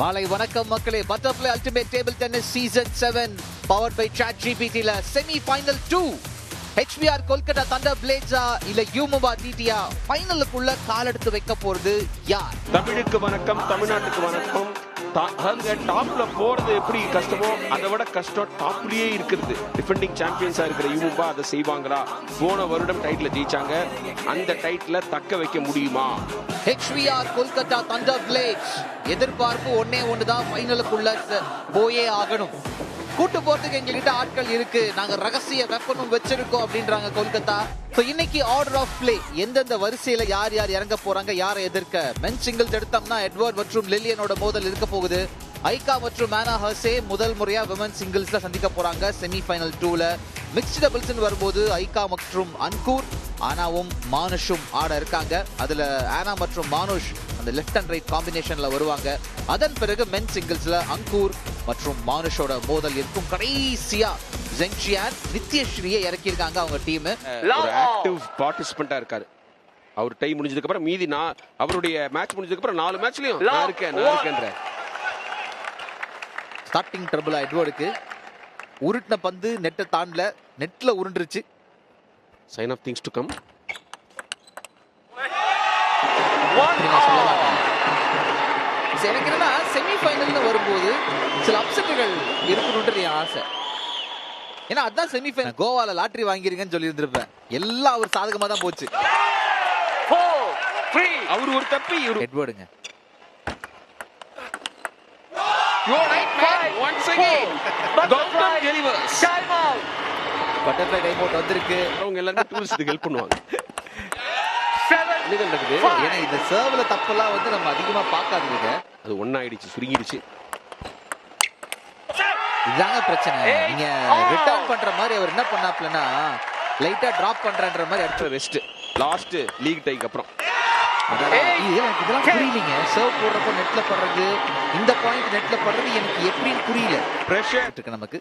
மாலை வணக்கம் மக்களே. Butterfly ultimate table tennis season 7 powered by ChatGPT ல semi final 2 HBR Kolkata Thunder பிளேட்ஸா இல்ல யூமுபா டிடியா ஃபைனலுக்குள்ள கால் எடுத்து வைக்க போறது யார்? தமிழுக்கு வணக்கம், தமிழ்நாட்டுக்கு வணக்கம். டாப்ல போறது எப்படி கஷ்டமோ அதை விட கஷ்டம் டாப்லயே இருக்குது. டிஃபெண்டிங் சாம்பியன்ஸா இருக்கிற யூமுபா அதை செய்வாங்களா? போன வருடம் டைட்டில் ஜெயிச்சாங்க, அந்த டைட்டில தக்க வைக்க முடியுமா? HBR கொல்கத்தா தண்டர் பிளேட்ஸ் எதிர்பார்ப்பு ஒன்னே ஒண்ணுதான், ஃபைனலுக்குள்ள போயே ஆகணும். கூட்டு போறதுக்கு எங்ககிட்ட ஆட்கள் இருக்கு, நாங்க ரகசிய வெப்பனும் வச்சிருக்கோம் அப்படின்றாங்க கொல்கத்தா. சோ இன்னைக்கு ஆர்டர் ஆஃப் பிளே, எந்தெந்த வரிசையில யார் யார் இறங்க போறாங்க, யாரை எதிர்க்க. மென் சிங்கிள்ஸ் எடுத்தோம்னா எட்வர்ட் மற்றும் லில்லியனோட மோதல் இருக்க போகுது. ஐகா மற்றும் மேனா ஹர்சே முதல் முறையா விமன் சிங்கிள்ஸ்ல சந்திக்க போறாங்க செமி ஃபைனல் 2ல. மிக்ஸ்ட் டபுள்ஸ் வரும்போது ஐகா மற்றும் அன்கூர், ஆனாவும் மானுஷும் ஆட இருக்காங்க. அதுல ஆனா மற்றும் மானுஷ் அந்த லெஃப்ட் அண்ட் ரைட் காம்பினேஷன்ல வருவாங்க. அதன் பிறகு மென் சிங்கிள்ஸ்ல அங்கூர் மற்றும் மானுஷோட மோதல் இருக்கும். கடைசியா ஜெங்ஷியான் நித்யஸ்ரீயை இறக்கியிருக்காங்க அவங்க டீம். ஒரு ஆக்டிவ் பார்ட்டிசிபெண்டா இருக்காரு. அவர் டைம் முடிஞ்சதுக்கு அப்புறம் மீதி அவருடைய மேட்ச் முடிஞ்சதுக்கு அப்புறம் 4 மேட்ச்லயும் நான் இருக்கேன்ற ஸ்டார்டிங் ட்ரபிளா எட்வர்டுக்கு. உருட்டின பந்து நெட்டை தாண்டல, நெட்ல உருண்டுருச்சு. Sign of things to come. எனக்கு என்னன்னா செமி ஃபைனல்னு வரும்போது சில அப்செட்டுகள் இருக்கணும்ன்ற என் ஆசை. ஏன்னா அதான் செமி ஃபைனல். கோவால லாட்டரி வாங்கிருங்கன்னு சொல்லி இருந்திருப்பேன். எல்லாம் அவர் சாதகமா தான் போச்சு. அவர் ஒரு தப்பி எட்வர்டுங்க. பட்டர்ஃப்ளை டைம் அவுட் வந்திருக்கு. அவங்க எல்லாரும் டூரிஸ்டுக்கு ஹெல்ப் பண்ணுவாங்க. ஏன்னா இந்த சர்வ்ல தப்பெல்லாம் வந்து நம்ம அதிகமா பார்க்காதீங்க. அது ஒண்ணாயிடுச்சு, சுருங்கிடுச்சு. இதாங்க பிரச்சனை. நீங்க ரிட்டர்ன் பண்ற மாதிரி அவர் என்ன பண்ணாப்லனா லைட்டா டிராப் பண்றன்ற மாதிரி அடுத்த ரெஸ்ட் லாஸ்ட் லீக் டைக்கு அப்புறம் இதெல்லாம் புரியலீங்க. சர்வ் போடுறப்போ நெட்ல படுறது, இந்த பாயிண்ட் நெட்ல படுறது எனக்கு எப்படின்னு புரியல. பிரஷர் இருக்கு நமக்கு.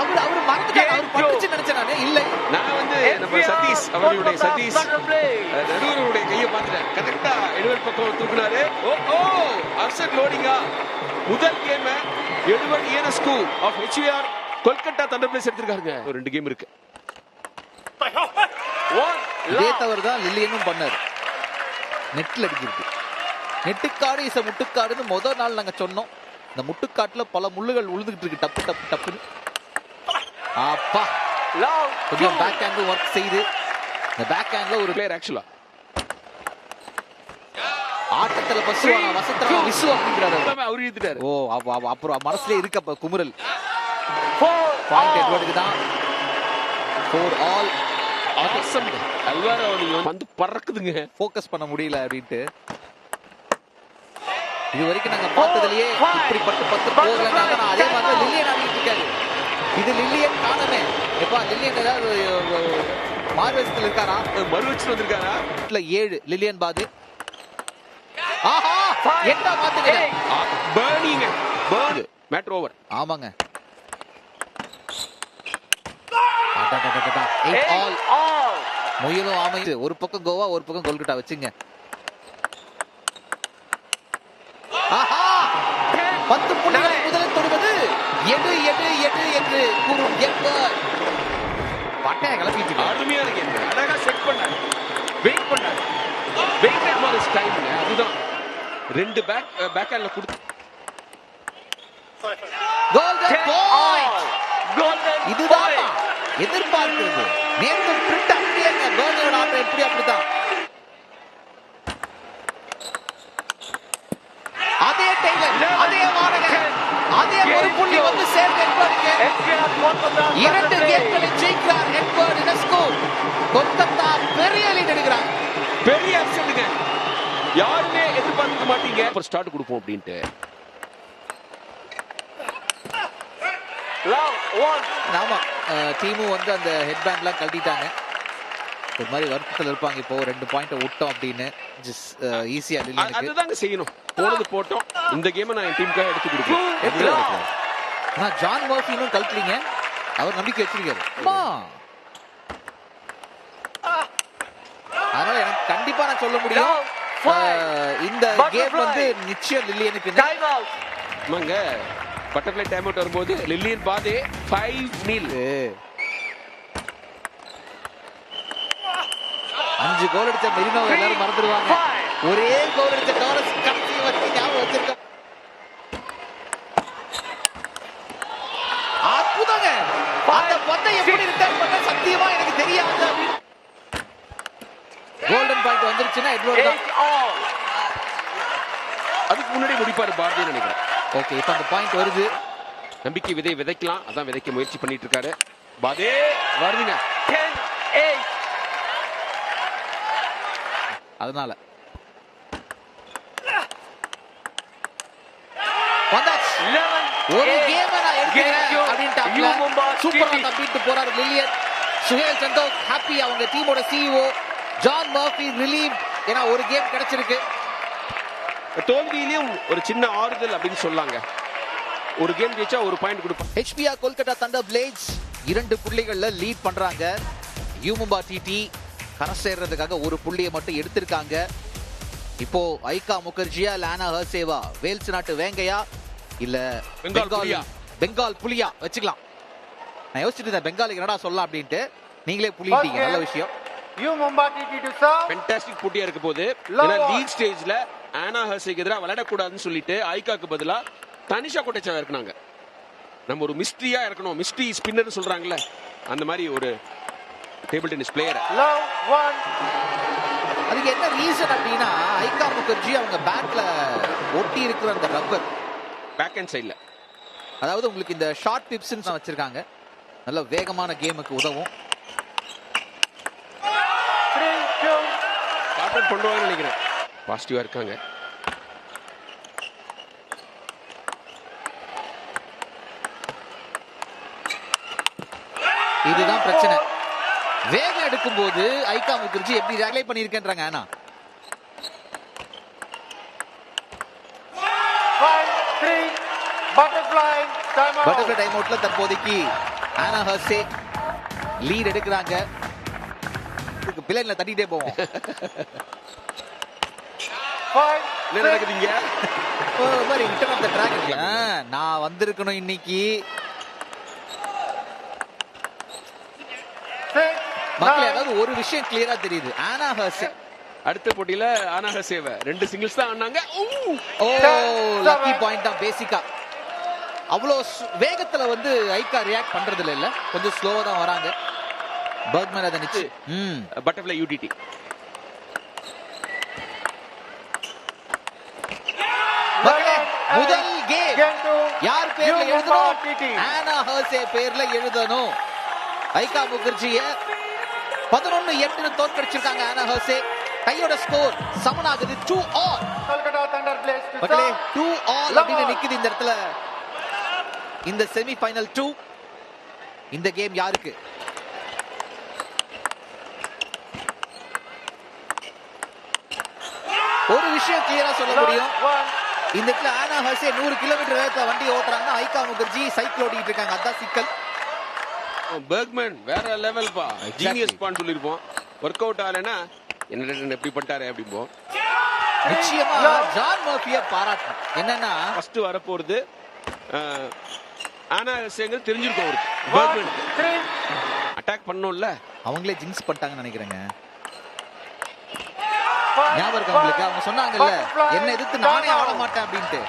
அவர் மறந்துட்டாரு, அவர் பட்டுச்சு நினைச்சேன் நானே. இல்ல நான் வந்து நம்ம சதீஷ் அவர்களுடைய சதீஷ் நடுவருடைய கையை பார்த்துட்டேன். கரெக்டா எட்வர்ட் பக்கம் தூக்குனாரு. ஓ அப்செட் லோடிங்கா. முதல் game Edward Ionescu of HBR Kolkata thunder blades எடுத்திருக்காங்க. ஒரு 2 கேம் இருக்கு. இதே தவறு தான் லில்லியனும் பண்ணாரு. நெட்ல அடிச்சிருக்கு. நெட்டுக்காடு இச முட்டுக்காடுன்னு முதல் நாள் நாங்க சொன்னோம். இந்த முட்டுக்காட்டுல பல முள்ளுகள் உழுந்துகிட்டு இருக்கு. டப்பு டப்பு டப்புன்னு. அப்பா கொஞ்சம் பேக் ஹேண்ட் ஒர்க் செய்து இந்த பேக் ஹேண்ட்ல ஒரு பிளேயர் ஆக்சுவலா ஆட்டத்துல பசுவான வசத்தரமா விசு அப்படிங்கறாரு. அவர் இழுத்துட்டாரு. ஓ அப்புறம் மனசுல இருக்க குமுறல். பாயிண்ட் எட்வர்டுக்கு தான். 4 ஆல். ஆசம். அல்வாரோ நீங்க வந்து பறக்குதுங்க. ஃபோக்கஸ் பண்ண முடியல அப்படிட்டு. இது வரைக்கும் நாங்க பார்த்ததுலயே இப்படிப்பட்ட 10 போகலனால நான் அதே மாதிரி லில்லியன் ஆடிட்டு இருக்காரு. இது லில்லியன் காணமே. எப்பா லில்லியன் ஏதாவது மார்வெஸ்ட்ல இருக்காரா? மறுவச்சு வந்திருக்காரா? இல்ல 7 லில்லியன் பாது. ஆஹா என்ன பாத்துங்க. பர்னிங்க. Burn matter over. ஆமாங்க. 8 ஆல். முயலும் ஆமையும். ஒரு பக்கம் கோவா, ஒரு பக்கம் கொல்கட்டா வச்சுங்க. ஆஹா 10 புள்ளிகளை முதலில் தொடுவது எடு எடு எடு என்று கூறும் எட்வர்ட். பட்டைய கிளப்பிட்டு அருமையா இருக்கு. அழகா செட் பண்ணாரு, வெயிட் பண்ணாரு. Weighted for his time. அதுதான் 2 பேக் ஹேண்ட்ல கொடுத்து கோல்டன் பாயிண்ட். இதுதான் எதிர்பார்க்கிறது. நேத்து பிரிண்ட் அப்படியேங்க. கோல்டனோட ஆட்டம் எப்படி அப்படிதான். அதே டெய்லர், அதே வாடகன், அதே ஒரு புள்ளி வந்து சேர்ந்து எட்வர்டுக்கு 2 கேம்களை ஜெயிக்கிறார் எட்வர்ட் இயனஸ்கு. கொல்கத்தா பெரிய லீட் எடுக்கிறாங்க. பெரிய அப்செட்டுங்க. யாருமே எதிர்பார்க்க மாட்டீங்க ஒரு ஸ்டார்ட் கொடுப்போம் அப்படின்ட்டு. ஆமா டீமும் வந்து அந்த ஹெட் பேண்ட்லாம் கழட்டிட்டாங்க. ஒரு மாதிரி வருத்தத்தில் இருப்பாங்க. இப்போ 2 பாயிண்ட் விட்டோம் அப்படின்னு ஈஸியா லில்லியனுக்கு. அதுதாங்க செய்யணும். போனது போட்டோம். இந்த கேமை நான் என் டீமுக்காக எடுத்து கொடுப்பேன். ஆனா ஜான் மர்ஃபினும் கழட்டுறீங்க. அவர் நம்பிக்கை வச்சிருக்காரு. அதனால எனக்கு கண்டிப்பா நான் சொல்ல முடியும். இந்த கேம் வந்து நிச்சயம் லில்லியனுக்கு. ஆமாங்க, பட்டர்ஃப்ளை டைம் அவுட் வரும்போது லில்லியன் பாதே 5-0. 5 கோல் அடிச்ச மெரினோ எல்லாரும் மறந்துடுவாங்க. ஒரே கோல் அடிச்ச டாரஸ் கடைசி வரைக்கும் ஞாபகம் வச்சிருக்க. அற்புதங்க. அந்த பந்தை எப்படி ரிட்டர்ன் பண்ண சத்தியமா எனக்கு தெரியாது. கோல்டன் பாயிண்ட் வந்துருச்சுன்னா எட்வர்ட் தான். அதுக்கு முன்னாடி முடிப்பாரு பாரதின்னு நினைக்கிறேன். ஓகே, இப்ப அந்த பாயிண்ட் வருது. நம்பிக்கை விதை விதைக்கலாம், அதான் விதைக்க முயற்சி பண்ணிட்டு இருக்காரு. பாதே வருதுங்க. 10-8. அதனால வந்தாச்சு. ஒரு கேம் நான் எடுக்கிறேன் அப்படின்ட்டாப்ல. சூப்பரா தப்பிட்டு போறாரு லில்லியன். சுஹேல் சந்தோக் ஹாப்பி. அவங்க டீமோட சிஇஓ ஜான் மர்ஃபி ரிலீவ். ஏன்னா ஒரு கேம் கிடைச்சிருக்கு. தோல்வியிலும் ஒரு சின்ன ஆறுதல் அப்படின்னு சொல்லாங்க. ஒரு கேம் ஜெயிச்சா ஒரு பாயிண்ட் கொடுப்பாங்க. HPR Kolkata Thunder plates 2 புள்ளிகள்ல lead பண்றாங்க. யூமும்பா டிடி கரை சேர்றதுக்காக ஒரு புள்ளியை மட்டும் எடுத்திருக்காங்க. இப்போ ஐகா முகர்ஜியா, லானா ஹர்சேவா, வேல்ஸ் நாட்டு வேங்கையா, இல்ல பெங்கால் புலியா வச்சுக்கலாம். நான் யோசிச்சுட்டு இருந்தேன் பெங்காலுக்கு என்னடா சொல்லலாம் அப்படின்ட்டு. நீங்களே புலிட்டீங்க, நல்ல விஷயம். ஃபேண்டாஸ்டிக் போட்டியா இருக்க போது. ஏன்னா லீக் ஸ்டேஜ்ல ஆனா ஹர்சேக்கு எதிராக விளையாடக்கூடாதுன்னு சொல்லிட்டு ஐகாக்கு பதிலா தனிஷா கோட்டேச்சாவை இருக்கனாங்க. நம்ம ஒரு மிஸ்ட்ரியா இருக்கணும், மிஸ்ட்ரி ஸ்பின்னர் சொல்றாங்கல்ல, அந்த மாதிரி ஒரு டேபிள் டென்னிஸ் பிளேயர். அதுக்கு என்ன ரீசன் அப்படின்னா ஐகா முகர்ஜி அவங்க பேட்ல ஒட்டி இருக்கிற அந்த ரப்பர் பேக் ஹேண்ட் சைடுல, அதாவது உங்களுக்கு இந்த ஷார்ட் டிப்ஸ் வச்சிருக்காங்க. நல்ல வேகமான கேமுக்கு உதவும். கார்பரேட் பண்ணுவாங்கன்னு நினைக்கிறேன். பாசிட்டிவா இருக்காங்க. இதுதான் பிரச்சனை. வேகம் எடுக்கும் போது ஐகா முகர்ஜி எப்படி ரெகுலை பண்ணிருக்கேன்றாங்க. ஆனா பட்டர்ஃப்ளை டைம் அவுட்ல தற்போதைக்கு ஆனா ஹர்சே லீட் எடுக்கிறாங்க. பிளேன்ல தட்டிட்டே போவோம். என்ன நடக்குதுங்க? நான் வந்திருக்கணும் இன்னைக்கு. மக்களே, அதாவது ஒரு விஷயம் கிளியரா தெரியுது. ஆனா ஹர்சே அடுத்த போட்டியில ஆனா ஹர்சேவ 2 சிங்கிள்ஸ் தான் ஆனாங்க. ஓ, லக்கி பாயிண்ட் தான் பேசிக்கா. அவ்வளோ வேகத்துல வந்து ஐகா ரியாக்ட் பண்றது இல்ல, கொஞ்சம் ஸ்லோவா தான் வராங்க. பர்க்மேன் அதை நிச்சு. பட்டர்ஃப்ளை யூடிடி முதல் கேம் யார் பேர்ல எழுதணும்? ஆனா ஹர்சே பேர்ல எழுதணும். ஐகா முகர்ஜிய 11-8 தோற்கடிச்சிருக்காங்க ஆனா ஹர்சே. கையோட ஸ்கோர் சமனாகுது 2-all. மக்களே 2-all அப்படின்னு நிக்குது இந்த இடத்துல. இந்த செமி ஃபைனல் 2. இந்த கேம் யாருக்கு? ஒரு விஷயம் கிளியரா சொல்ல முடியும். இந்த இடத்துல ஆனா ஹர்சே 100 கிலோமீட்டர் வேகத்துல வண்டி ஓட்டுறாங்க. ஐகா முகர்ஜி சைக்கிள் ஓட்டிட்டு இருக்காங்க. அதான் சிக்கல். பர்க்மேன் வேற லெவல் பா, ஜீனியஸ் பான்னு சொல்லிருப்போம். ஒர்க் அவுட் ஆகலனா என்ன எப்படி பண்ணிட்டாரு அப்படிம்போம். நிச்சயமா ஜான் மர்ஃபியை பாராட்டணும். என்னன்னா ஃபர்ஸ்ட் வர போறது ஆனா ஹர்சேங்க தெரிஞ்சிருக்கும் அவருக்கு. பர்க்மேன் அட்டாக் பண்ணணும்ல, அவங்களே ஜிங்ஸ் பண்ணிட்டாங்கன்னு நினைக்கிறேங்க. ஞாபகம் இருக்கு உங்களுக்கு? அவங்க சொன்னாங்கல்ல, என்ன எதிர்த்து நானே ஆட மாட்டேன் அப்படின்ட்டு.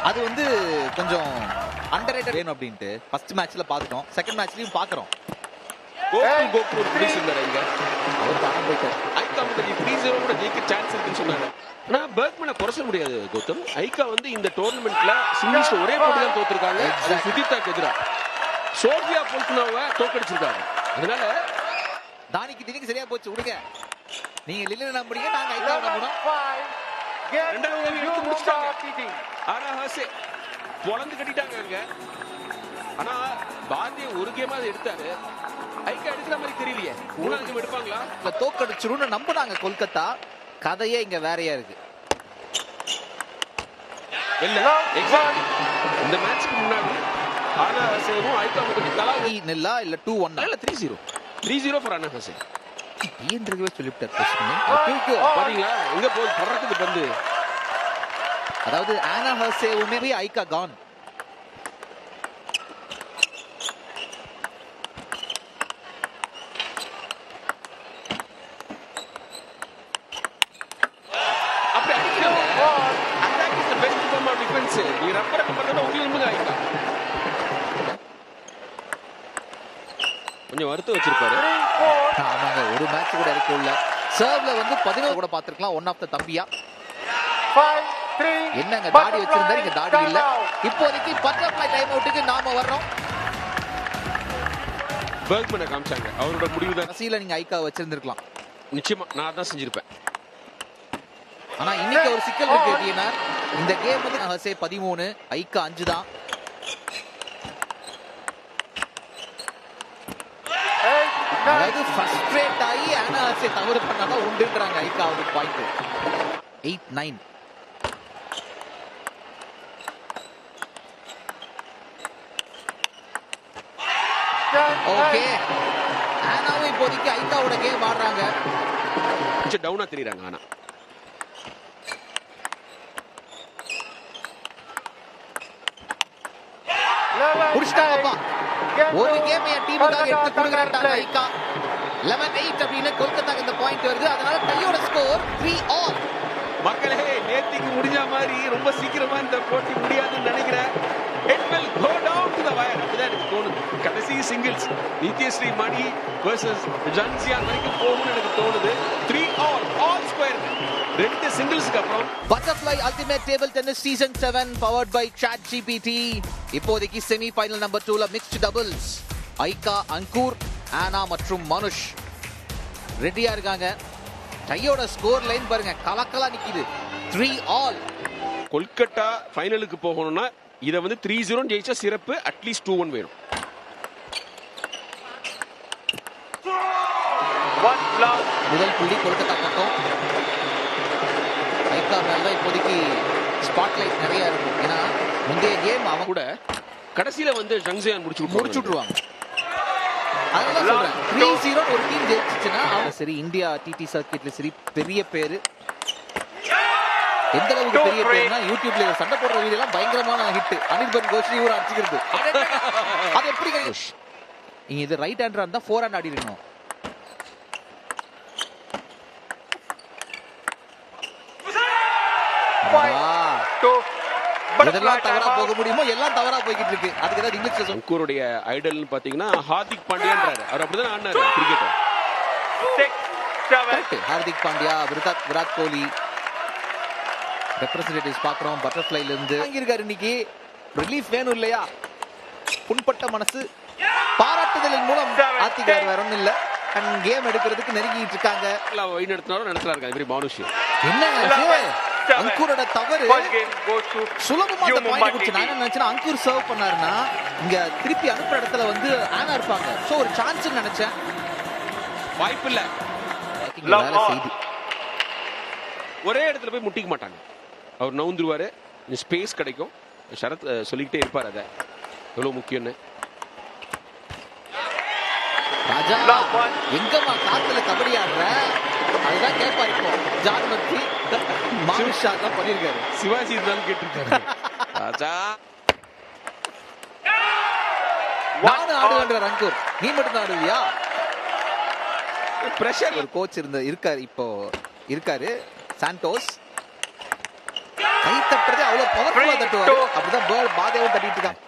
அது வந்து கொஞ்சம் அண்டர்ரேட்டட் வேணும் அப்படின்ட்டு ஃபர்ஸ்ட் மேட்ச்ல பாத்துட்டோம். செகண்ட் மேட்ச்லயும் பாக்குறோம். கோகுல் ப்ளீஸ் இருந்தாருங்க. அவர் தான போயிட்டார். ஐகா முகர்ஜி 3-0 கூட ஜெயிக்க சான்ஸ் இருக்குன்னு சொன்னாரு. ஆனா பர்க்மேனை குறை சொல்ல முடியாது கௌதம். ஐகா வந்து இந்த டோர்னமெண்ட்ல சிங்கிள்ஸ்ல ஒரே போட்டி தான் தோத்துருக்காங்க. சுதித்தாக்கு எதிரா சோஃபியா போல்குனாவை தோக்கடிச்சிருக்காங்க. அதனால தானிக்கு திணிக்கு சரியா போச்சு. விடுங்க, நீங்க லில்லியனை நம்புறீங்க, நாங்க ஐகா நம்புறோம். ரெண்டாவது எடுத்து முடிச்சிட்டாங்க. ஆனா ஹர்சே பொளந்து கட்டிட்டாங்க. ஆனா பாரதிய ஒரு கேமா எடுத்தாரு. ஐகா எடுக்கிற மாதிரி தெரியலையே. 3வது கேம் எடுப்பாங்களா? தோக்கடிச்சிருன்னு நம்புனாங்க கொல்கத்தா. கதையே இங்க வேறையா இருக்கு. இல்ல இந்த மேட்ச்க்கு முன்னாடி ஆனா ஹர்சேவும் ஐகா முகர்ஜி தலா நில்லா இல்ல 2-1 இல்ல 3-0 ஃபார் ஆனா ஹர்சே. ஈன்றதுவே சொல்லிவிட்டார் பாத்தீங்களா எங்க போய் பறக்குது பந்து. அதாவது ஆனா ஹர்சேவுமே ஐகா கான். அப்படி அடிக்கிறாங்க. Attack is the best form of defence. நீ ரப்பர் பண்ணா உங்களுக்கு ஐகா கொஞ்சம் வருத்து வச்சிருப்பாரு. ஆமாங்க, ஒரு மேட்ச் கூட இருக்கு உள்ள. சர்வ்ல வந்து 11 கூட பாத்துக்கலாம். ஒன் ஆஃப் த தம்பியா என்னங்க தாடி வச்சிருந்தாரு, இங்க தாடி இல்ல. இப்போதைக்கு பட்டர்ஃப்ளை டைம் அவுட்டுக்கு நாம வர்றோம். பெர்க்மனை காமிச்சாங்க. அவரோட முடிவு தான். கடைசியில நீங்க ஐகா வச்சிருந்திருக்கலாம். நிச்சயமா நான் தான் செஞ்சிருப்பேன். ஆனா இன்னைக்கு ஒரு சிக்கல் இருக்கு அப்படின்னா, இந்த கேம் வந்து ஹர்சே 13 ஐகா 5 தான். அதாவது ஃப்ரஸ்ட்ரேட் ஆகி ஆனா ஹர்சே தவறு பண்ணாதான் உண்டுன்றாங்க ஐகாவுக்கு பாயிண்ட். 8-9. ஓகே, ஆனாவும் இப்போதைக்கு ஐகாவோட கேம் ஆடுறாங்க. கொஞ்சம் டவுனா தெரியுறாங்க. ஆனா முடிச்சிட்டாங்கப்பா. ஒரு கேம் என் டீமுக்காக எடுத்து கொடுக்குறாங்க ஐகா. 11-8 அப்படின்னு கொல்கத்தாக்கு இந்த பாயிண்ட் வருது. அதனால டையோட ஸ்கோர் 3-all. மக்களே, நேத்திக்கு முடிஞ்ச மாதிரி ரொம்ப சீக்கிரமா இந்த போட்டி முடியாதுன்னு நினைக்கிறேன். It will go down to the wire. அப்படிதான் எனக்கு தோணுது. கடைசி சிங்கிள்ஸ் நித்யஸ்ரீ மணி வெர்சஸ் ஜன்சியான் வரைக்கும் போகும்னு எனக்கு தோணுது. 3-all, all square. ரெண்டு சிங்கிள்ஸ்க்கு அப்புறம் butterfly ultimate table tennis season 7 powered by ChatGPT. இப்போதைக்கு செமி ஃபைனல் நம்பர் 2ல மிக்ஸ்ட் டபுள்ஸ் ஐகா, அங்கூர், ஆனா மற்றும் மனுஷ் ரெடியா இருக்காங்க. டையோட ஸ்கோர் லைன் பாருங்க, கலக்கலா நிக்குது. 3-all. கொல்கத்தா ஃபைனலுக்கு போகணும்னா இத வந்து 3-0 ஜெயிச்சா சிறப்பு. அட்லீஸ்ட் 2-1 வேணும். முதல் புள்ளி கொல்கத்தா பக்கம். ஐகா மேல இப்போதைக்கு ஸ்பாட்லைட் நிறைய இருக்கும். ஏன்னா முந்தைய கேம் அவங்க கூட கடைசியில வந்து ஜங்சியான் முடிச்சுட்டுருவாங்க. அதனால சொல்றேன் 3-0 ஒரு டீம் ஜெயிச்சுச்சுன்னா அவங்க சரி இந்தியா டிடி சர்க்கிட்ல சரி பெரிய பேரு. எந்த அளவுக்கு பெரிய பேருனா யூடியூப்ல சண்டை போடுற வீடியோ எல்லாம் பயங்கரமான ஹிட். அனிர்பன் கோஷ்டி ஊர் அடிச்சுக்கிறது. அது எப்படி நீங்க இது ரைட் ஹேண்டரா இருந்தா ஃபோர் ஹேண்ட் ஆடி இருக்கணும். இதெல்லாம் தவறா போக முடியுமோ எல்லாம் தவறா போய்கிட்டு இருக்கு. அதுக்கு ஏதாவது இங்கிலீஷ்ல அங்கூருடைய ஐடல்னு பாத்தீங்கன்னா ஹார்திக் பாண்டியான்றாரு. அவர் அப்படிதான் ஆடினாரு கிரிக்கெட். ஹார்திக் பாண்டியா, விராட் கோலி ரெப்ரசன்டேட்டிவ்ஸ் பாக்குறோம். பட்டர்ஃப்ளைல இருந்து இருக்காரு. இன்னைக்கு ரிலீஃப் வேணும் இல்லையா? புண்பட்ட மனசு பாராட்டுதலின் மூலம் ஆத்திகார் வேற ஒண்ணும் இல்ல. கேம் எடுக்கிறதுக்கு நெருங்கிட்டு இருக்காங்க. வழி நடத்தினாலும் நடத்துறாரு மாதிரி மானுஷ். என்னங்க அங்கூரோட தவறு சுலபமா அந்த பாயிண்ட் குடிச்சு. நான் என்ன நினைச்சேன், அங்கூர் சர்வ் பண்ணாருன்னா இங்க திருப்பி அனுப்புற இடத்துல வந்து ஆனா இருப்பாங்க. சோ ஒரு சான்ஸ் நினைச்சேன். வாய்ப்பு இல்ல. செய்தி ஒரே இடத்துல போய் முட்டிக்க மாட்டாங்க. அவர் நவுந்துருவாரு, ஸ்பேஸ் கிடைக்கும். சரத் சொல்லிக்கிட்டே இருப்பார் அத எவ்வளவு முக்கியம்னு. ராஜா எங்கம்மா காத்துல கபடி ஆடுற அதுதான் கேட்பா. இப்போ ஜான்மத்தி மானுஷா தான் பண்ணிருக்காரு. சிவாஜி இருந்தாலும் கேட்டிருக்காரு. ராஜா நானும் ஆடுவேன் அங்கூர், நீ மட்டும் தான் ஆடுவியா? பிரஷர். ஒரு கோச் இருக்காரு சாண்டோஸ். கை தட்டுறதே அவ்வளவு பவர்ஃபுல்லா தட்டுவாரு. அப்படிதான் பேர்ட் பாதேவும் தட்டிட்டு இருக்கான்.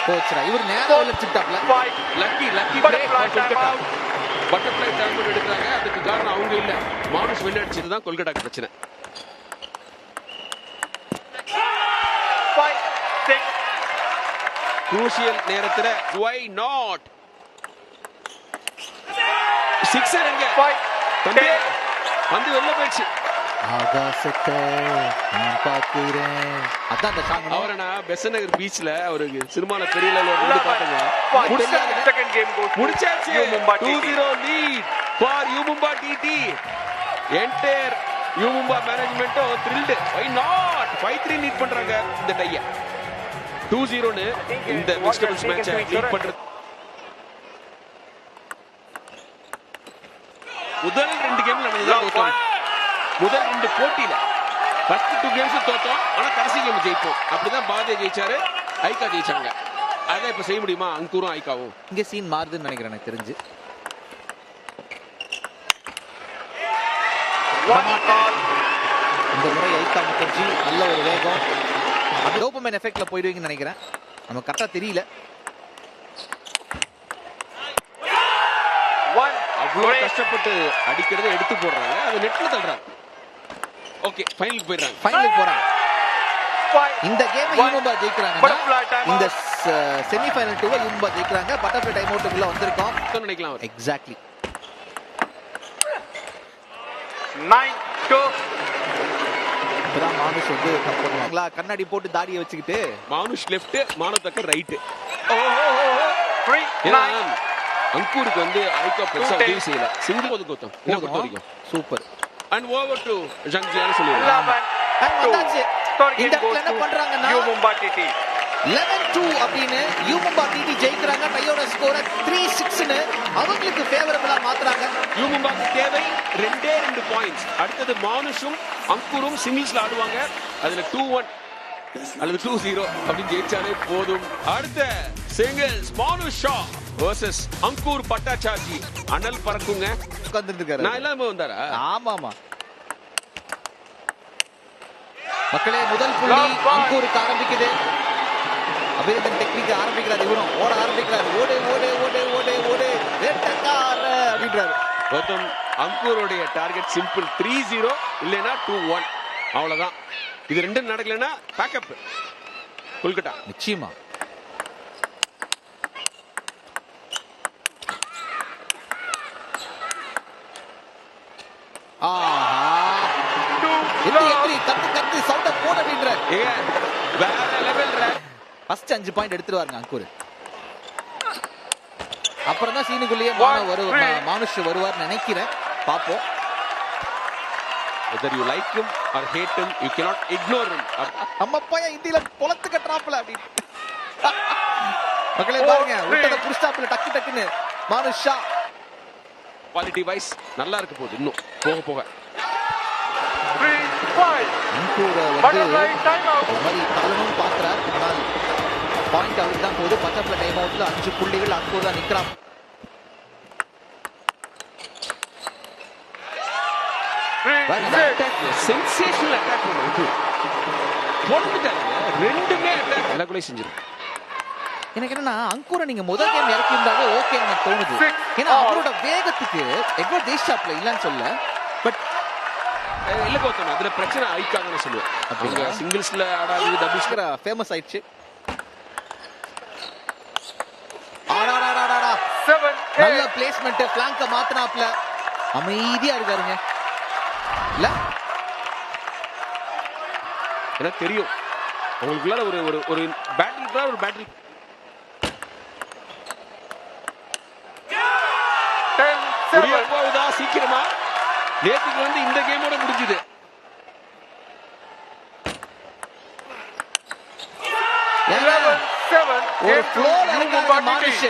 கோச்ரா இவர் நேரா வச்சிட்டாப்ல. Lucky break Kolkata. Butterfly time எடுக்கறாங்க. அதுக்கு காரணம் அவங்க இல்ல, மானுஷ் வின் அடிச்சது தான் கொல்கத்தாக்கு பிரச்சனை. குரூஷியல் நேரத்துல why not சிக்ஸர் எங்க தம்பி வந்து வெளில போயிடுச்சு. ஆகாசத்தை நான் பார்க்கிறேன். அதான் அந்த சாங். அவரை நான் பெசநகர் பீச்ல ஒரு சினிமால பெரிய லெவல்ல வந்து பார்த்தேங்க. முடிச்சாச்சு. 2-0 lead for U Mumba TT. Entire U Mumba management thrilled. why not 5-3 lead பண்றாங்க இந்த டைய. 2-0 னு இந்த வெஜிடபிள்ஸ் மேட்சை லீட் பண்றது. முதல் 2 கேம்ல நடந்தது தோத்தோம். முதல் 2 போட்டியில ஃபர்ஸ்ட் 2 கேம்ஸ் தோத்தோம். ஆனா கடைசி கேம் ஜெயிப்போம். அப்படிதான் பாரதிய ஜெயிச்சாரு, ஐகா ஜெயிச்சாங்க. அதை இப்ப செய்ய முடியுமா அங்கூரும் ஐகாவும்? இங்க சீன் மாறுதுன்னு நினைக்கிறேன் எனக்கு தெரிஞ்சு. இந்த முறை ஐகா முகர்ஜி நல்ல ஒரு வேகம், அது டோபமைன் எஃபெக்ட்ல போயிடுவீங்கன்னு நினைக்கிறேன். நம்ம கரெக்டா தெரியல. அவ்வளவு கஷ்டப்பட்டு அடிக்கிறத எடுத்து போடுறாங்க, அது நெட்ல தள்ளுறாங்க. ஓகே, ஃபைனலுக்கு போயிடுறாங்க. ஃபைனலுக்கு போறாங்க. இந்த கேம் யூமும்பா ஜெயிக்கிறாங்க. இந்த செமி ஃபைனல் 2 யூமும்பா ஜெயிக்கிறாங்க. பட்டர்ஃப்ளை டைம் அவுட்டுக்குள்ள வந்திருக்கோம் நினைக்கலாம். எக்ஸாக்ட்லி 9-2. இப்பதான் மானுஷ் வந்து தப்பு பண்ணுவாங்களா? கண்ணாடி போட்டு தாடியை வச்சுக்கிட்டு மானுஷ் லெஃப்ட், மானவ் தக்கர் ரைட். 3-9. அங்கூருக்கு வந்து ஐகா பெருசா உதவி செய்யல. சிங்கிள் ஒதுக்கு கௌதம் என்ன பொறுத்த வரைக்கும் சூப்பர். அண்ட் ஓவர் டு ஜங்ஜியான்னு சொல்லிடுறாங்க. 11-2. இந்த இடத்துல என்ன பண்றாங்கன்னா யூமும்பா டிடி 11-2 அப்படின்னு யூமும்பா டிடி ஜெயிக்கிறாங்க. டையோட ஸ்கோரை 3-6ன்னு அவங்களுக்கு ஃபேவரபிளா மாத்துறாங்க. யூமும்பாக்கு தேவை 2 பாயிண்ட்ஸ். அடுத்தது மானுஷும் அங்கூரும் சிங்கிள்ஸ்ல ஆடுவாங்க. அதுல 2-1 அல்லது 2-0 அப்படின்னு ஜெயிச்சாலே போதும். அடுத்த சிங்கிள்ஸ் மானுஷ் ஷா வர்சஸ் அங்கூர் பட்டாச்சார்ஜி. அனல் பறக்குங்க. உட்கார்ந்துருக்காரு. நான் எல்லாமே வந்தாரா? ஆமா ஆமா மக்களே, முதல் புள்ளி அங்கூருக்கு ஆரம்பிக்குது. அபிநந்தன் டெக்னிக் ஆரம்பிக்கிறார். இவரும் ஓட ஆரம்பிக்கிறார். ஓடு ஓடு ஓடு ஓடு ஓடு வேட்டக்கார அப்படின்றாரு. கௌதம், அங்கூருடைய டார்கெட் சிம்பிள் 3-0 இல்லைன்னா 2-1 அவ்வளவுதான். இது ரெண்டும் நடக்கலன்னா பேக்கப் கொல்கட்டா. நிச்சயமா ஃபர்ஸ்ட் 5 பாயிண்ட் எடுத்துருவாங்க அங்கூர். அப்புறம் தான் சீனுக்குள்ளேயே மானுஷ் வருவார் நினைக்கிறேன். பாப்போம். whether you like him or hate him, you cannot ignore him. நம்ம பையன் இந்தியில பொளத்து கட்டறாப்ல அப்படி. மக்களே பாருங்க, விட்டத புடிச்சாப்ல டக்கு டக்குன்னு மானுஷ் ஷா. குவாலிட்டி வைஸ் நல்லா இருக்க போகுது இன்னும் போக போக. 3-5. அங்கூர் வந்து ஒரு மாதிரி காலனும் பாக்குறார். ஆனால் பாயிண்ட் அவருக்கு தான் போகுது. பட்டர்ஃப்ளை டைம் அவுட்ல 5 புள்ளிகள் அங்கூர் தான் நிக்கிறான். சென்சேஷனல் அட்டாக் பண்ணுவாங்க. ரெண்டுமே அட்டாக் எல்லாக்குள்ளே செஞ்சிடும். எனக்கு என்னன்னா அங்கூரை நீங்க முதல் கேம் இறக்கி இருந்தாலே ஓகே எனக்கு தோணுது. ஏன்னா அவரோட வேகத்துக்கு எக்வர்ட் ஜெயிச்சாப்ல இல்லன்னு சொல்ல. பட் இல்ல கௌதம், அதுல பிரச்சனை ஐக்காங்கன்னு சொல்லுவேன். அப்படிங்க சிங்கிள்ஸ்ல ஆடாது டபுள்ஸ்ல ஃபேமஸ் ஆயிடுச்சு. நல்ல பிளேஸ்மெண்ட், பிளாங்க மாத்துனாப்ல அமைதியா இருக்காருங்க. இல்ல எனக்கு தெரியும் உங்களுக்குள்ள ஒரு ஒரு ஒரு பேட்டில் ஒரு பேட்டில் 10-7. போகுதா சீக்கிரமா? நேத்துக்கு வந்து இந்த கேமோட முடிஞ்சது. ஒரு ஃப்ளோல இருக்காங்க மானுஷ்.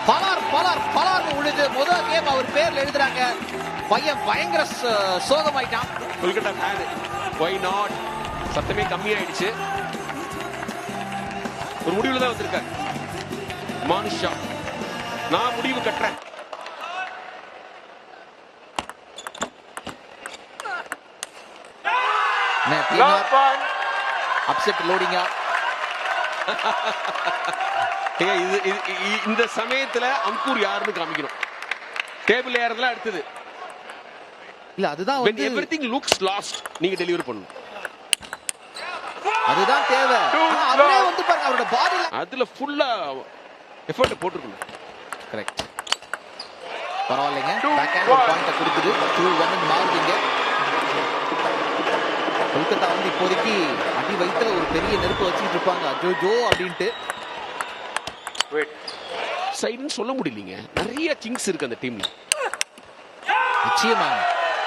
பலார் பலார் பலார் உழுது முதல் கேம் அவர் பேர்ல எழுதுறாங்க. பையன் பயங்கர சோகமாயிட்டான். கொல்கட்டா ஃபேன் why not சத்தமே கம்மியாயிடுச்சு. ஒரு முடிவுல தான் வந்திருக்காரு மானுஷ் ஷா. நான் முடிவு கட்டுறேன். அப்செட் லோடிங்கா. இந்த சமயத்துல அங்கூர் யாருன்னு காமிக்கணும். டேபிள் ஏறதுல அடுத்தது இல்ல அதுதான் when everything looks lost நீங்க டெலிவரி பண்ணணும். அதுதான் தேவை. அவரே வந்து பாருங்க அவரோட பாடில அதுல ஃபுல்லா எஃபோர்ட் போட்டுருக்கணும். கரெக்ட். பரவாயில்லைங்க. பேக் ஹேண்ட் பாயிண்ட் கொடுக்குது. 2-1 மாறுதுங்க. கொல்கத்தா வந்து இப்போதைக்கு அடி வயித்துல ஒரு பெரிய நெருப்பு வச்சுட்டு இருப்பாங்க. ஜோ அப்படின்ட்டு சைடுன்னு சொல்ல முடியலீங்க. நிறைய கிங்ஸ் இருக்கு அந்த டீம்ல. நிச்சயமா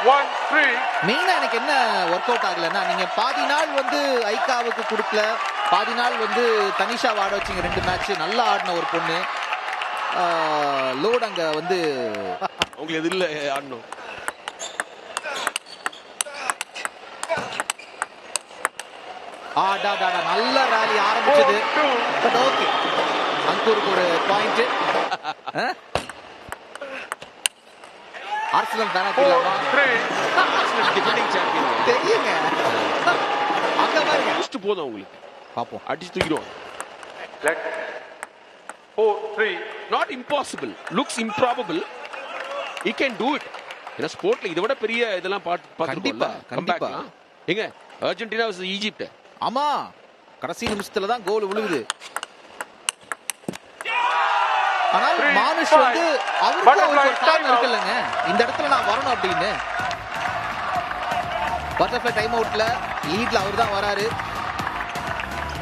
1-3. மெயினா எனக்கு என்ன ஒர்க் அவுட் ஆகலன்னா, நீங்க பாதி நாள் வந்து ஐகாவுக்கு கொடுக்கல, பாதி நாள் வந்து தனிஷா ஆட வச்சிங்க. 2 மேட்ச் நல்லா ஆடின ஒரு பொண்ணு. லோட் அங்க வந்து உங்களுக்கு எது இல்ல ஆடணும். நல்ல ரேலி ஆரம்பிச்சது. பட் ஓகே, அங்கூருக்கு ஒரு பாயிண்ட். ஆர்சனல் ஃபேனா தெரியலாமா? ஆர்சனல் டிஃபெண்டிங் சாம்பியன் தெரியுங்க. அங்க பாருங்க, ஜஸ்ட் போதும் உங்களுக்கு. பாப்போம், அடிச்சு தூக்கிடுவோம். Let 4-3. Not impossible, looks improbable. he can do it. ஏன்னா ஸ்போர்ட்ல இதை விட பெரிய இதெல்லாம் கண்டிப்பா, கண்டிப்பா. எங்க அர்ஜென்டினா vs ஈஜிப்ட். ஆமா, கடைசி நிமிஷத்துல தான் கோல் விழுகுது. ஆனால் மானுஷ் வந்து அவருக்கு ஒரு டைம் இருக்குல்லங்க, இந்த இடத்துல நான் வரணும் அப்படின்னு. பட்டர்ஃப்ளை டைம் அவுட்ல லீட்ல அவர் தான் வராரு.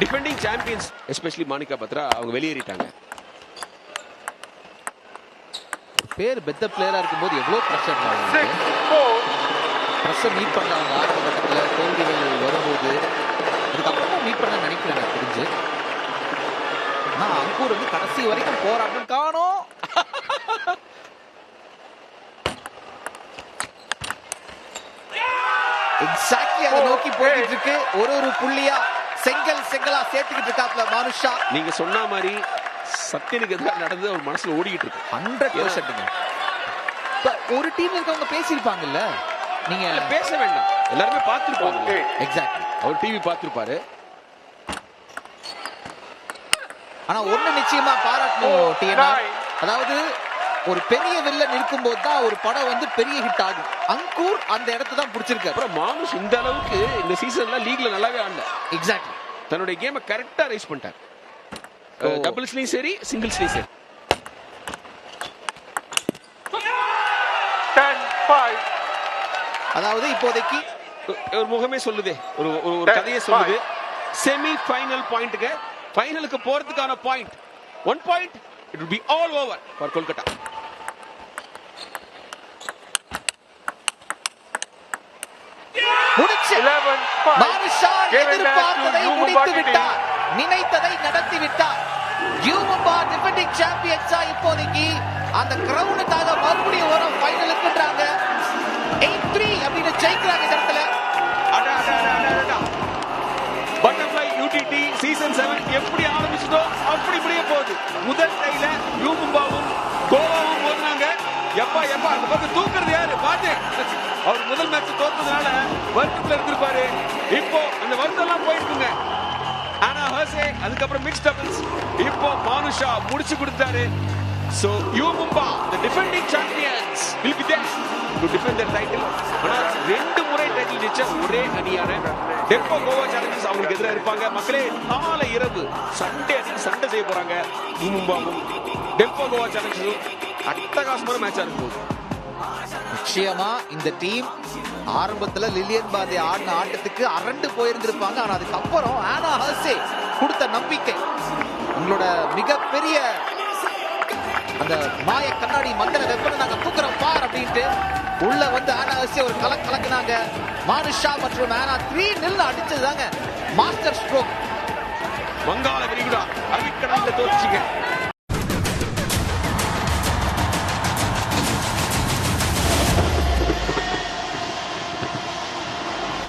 Defending champions especially Monika Patra அவங்க வெளியேறிட்டாங்க. பேர் பெத்த பிளேயரா இருக்கும்போது எவ்வளவு பிரஷர் 6-4. பிரஷர் மீட் பண்ணாங்க. ஆரம்ப கட்டத்துல தோல்விகள் வரும்போது அதுக்கப்புறமா மீட் பண்ண நினைக்கிறேன் எனக்கு தெரிஞ்சு. ஆனா அங்கூர் வந்து கடைசி வரைக்கும் போராட்டம் காணோம். எக்ஸாக்ட்லி அதை நோக்கி போயிட்டு இருக்கு. ஒரு புள்ளியா செங்கலா சேர்த்துக்கிட்டு இருக்காப்ல மானுஷா. நீங்க சொன்ன மாதிரி சத்தியனுக்கு எதிராக நடந்து அவர் மனசுல ஓடிக்கிட்டு இருக்கு. 100%. ஒரு டீம்ல இருக்கவங்க பேசியிருப்பாங்கல்ல, நீங்க பேச வேண்டாம், எல்லாருமே பார்த்திருப்பாங்க. எக்ஸாக்ட்லி, அவர் டிவி பார்த்திருப்பாரு. ஆனா ஒண்ணு நிச்சயமா பாராட்டணும் டிஎன்ஆர். அதாவது ஒரு பெரிய வில்லன் இருக்கும்போது தான் ஒரு படம் வந்து பெரிய ஹிட் ஆகும். அங்கூர் அந்த இடத்தை தான் பிடிச்சிருக்காரு. அப்புறம் மானுஷ் இந்த அளவுக்கு இந்த சீசன்ல லீக்ல நல்லாவே ஆடல. எக்ஸாக்ட்லி, தன்னுடைய கேமை கரெக்டா ரைஸ் பண்ணிட்டார். டபுள்ஸ்லயும் சரி, சிங்கிள்ஸ்லயும் சரி. 10-5. அதாவது இப்போதைக்கு ஒரு முகமே சொல்லுதே, ஒரு கதையை சொல்லுது. செமி ஃபைனல் பாயிண்ட்க்கு, ஃபைனலுக்கு போறதுக்கான point 1 point. It will be all over for Kolkata. முடிச்சு 11-5. மானுஷா எதிர்பார்த்ததை முடித்து விட்டார், நினைத்ததை நடத்தி விட்டார். யூமும்பா டிஃபெண்டிங் சாம்பியன்ஸா இப்போதைக்கு அந்த கிரவுனுக்காக மறுபடியும் வரும் ஃபைனலுக்குன்றாங்க. 8-3 அப்படின்னு ஜெயிக்கிறாங்க இந்த இடத்துல. பட்டர்ஃப்ளை யூடிடி சீசன் 7 எப்படி ஆரம்பிச்சதோ அப்படி முடிய போகுது. முதல் டைல யூமும்பாவும் கோவாவும் மோதினாங்க. எப்பா அந்த பக்கம் தூக்குறது யாரு பாத்து. அவர் முதல் மேட்ச் தோத்ததுனால வருத்தத்துல இருந்திருப்பாரு. இப்போ அந்த வருத்தம் எல்லாம் போயிருக்குங்க. ஆனா ஹர்சே அதுக்கப்புறம் மிக்ஸ் டபுள்ஸ், இப்போ மானுஷா முடிச்சு கொடுத்தாரு. So யூமும்பா the defending champions will be there to defend their title. ஆனா 2 முறை டைட்டில் ஜெயிச்ச ஒரே அணியான டெப்போ கோவா சேலஞ்சர்ஸ் அவங்களுக்கு எதிராக இருப்பாங்க. மக்களே, நாளை இரவு சண்டே அன்னைக்கு சண்டை செய்ய போறாங்க. யூமும்பாவும் டெப்போ கோவா சேலஞ்சர்ஸும் அட்டகாசமான மேட்சா இருக்கும். நிச்சயமா இந்த டீம் ஆரம்பத்துல லிலியன் பாதே ஆடின ஆட்டத்துக்கு அரண்டு போயிருந்திருப்பாங்க. ஆனா அதுக்கப்புறம் ஆனா ஹர்சே கொடுத்த நம்பிக்கை, உங்களோட மிகப்பெரிய அந்த மாய கண்ணாடி மந்திர வெப்பனை நாங்க தூக்குறோம் பார் அப்படின்ட்டு உள்ள வந்து ஆனா ஹர்சே ஒரு கலக்குனாங்க. மானுஷா மற்றும் ஆனா 3-0 அடிச்சதுதாங்க மாஸ்டர் ஸ்ட்ரோக். வங்காள விரிகுடா அரபிக்கடல்ல தோற்றுச்சுங்க.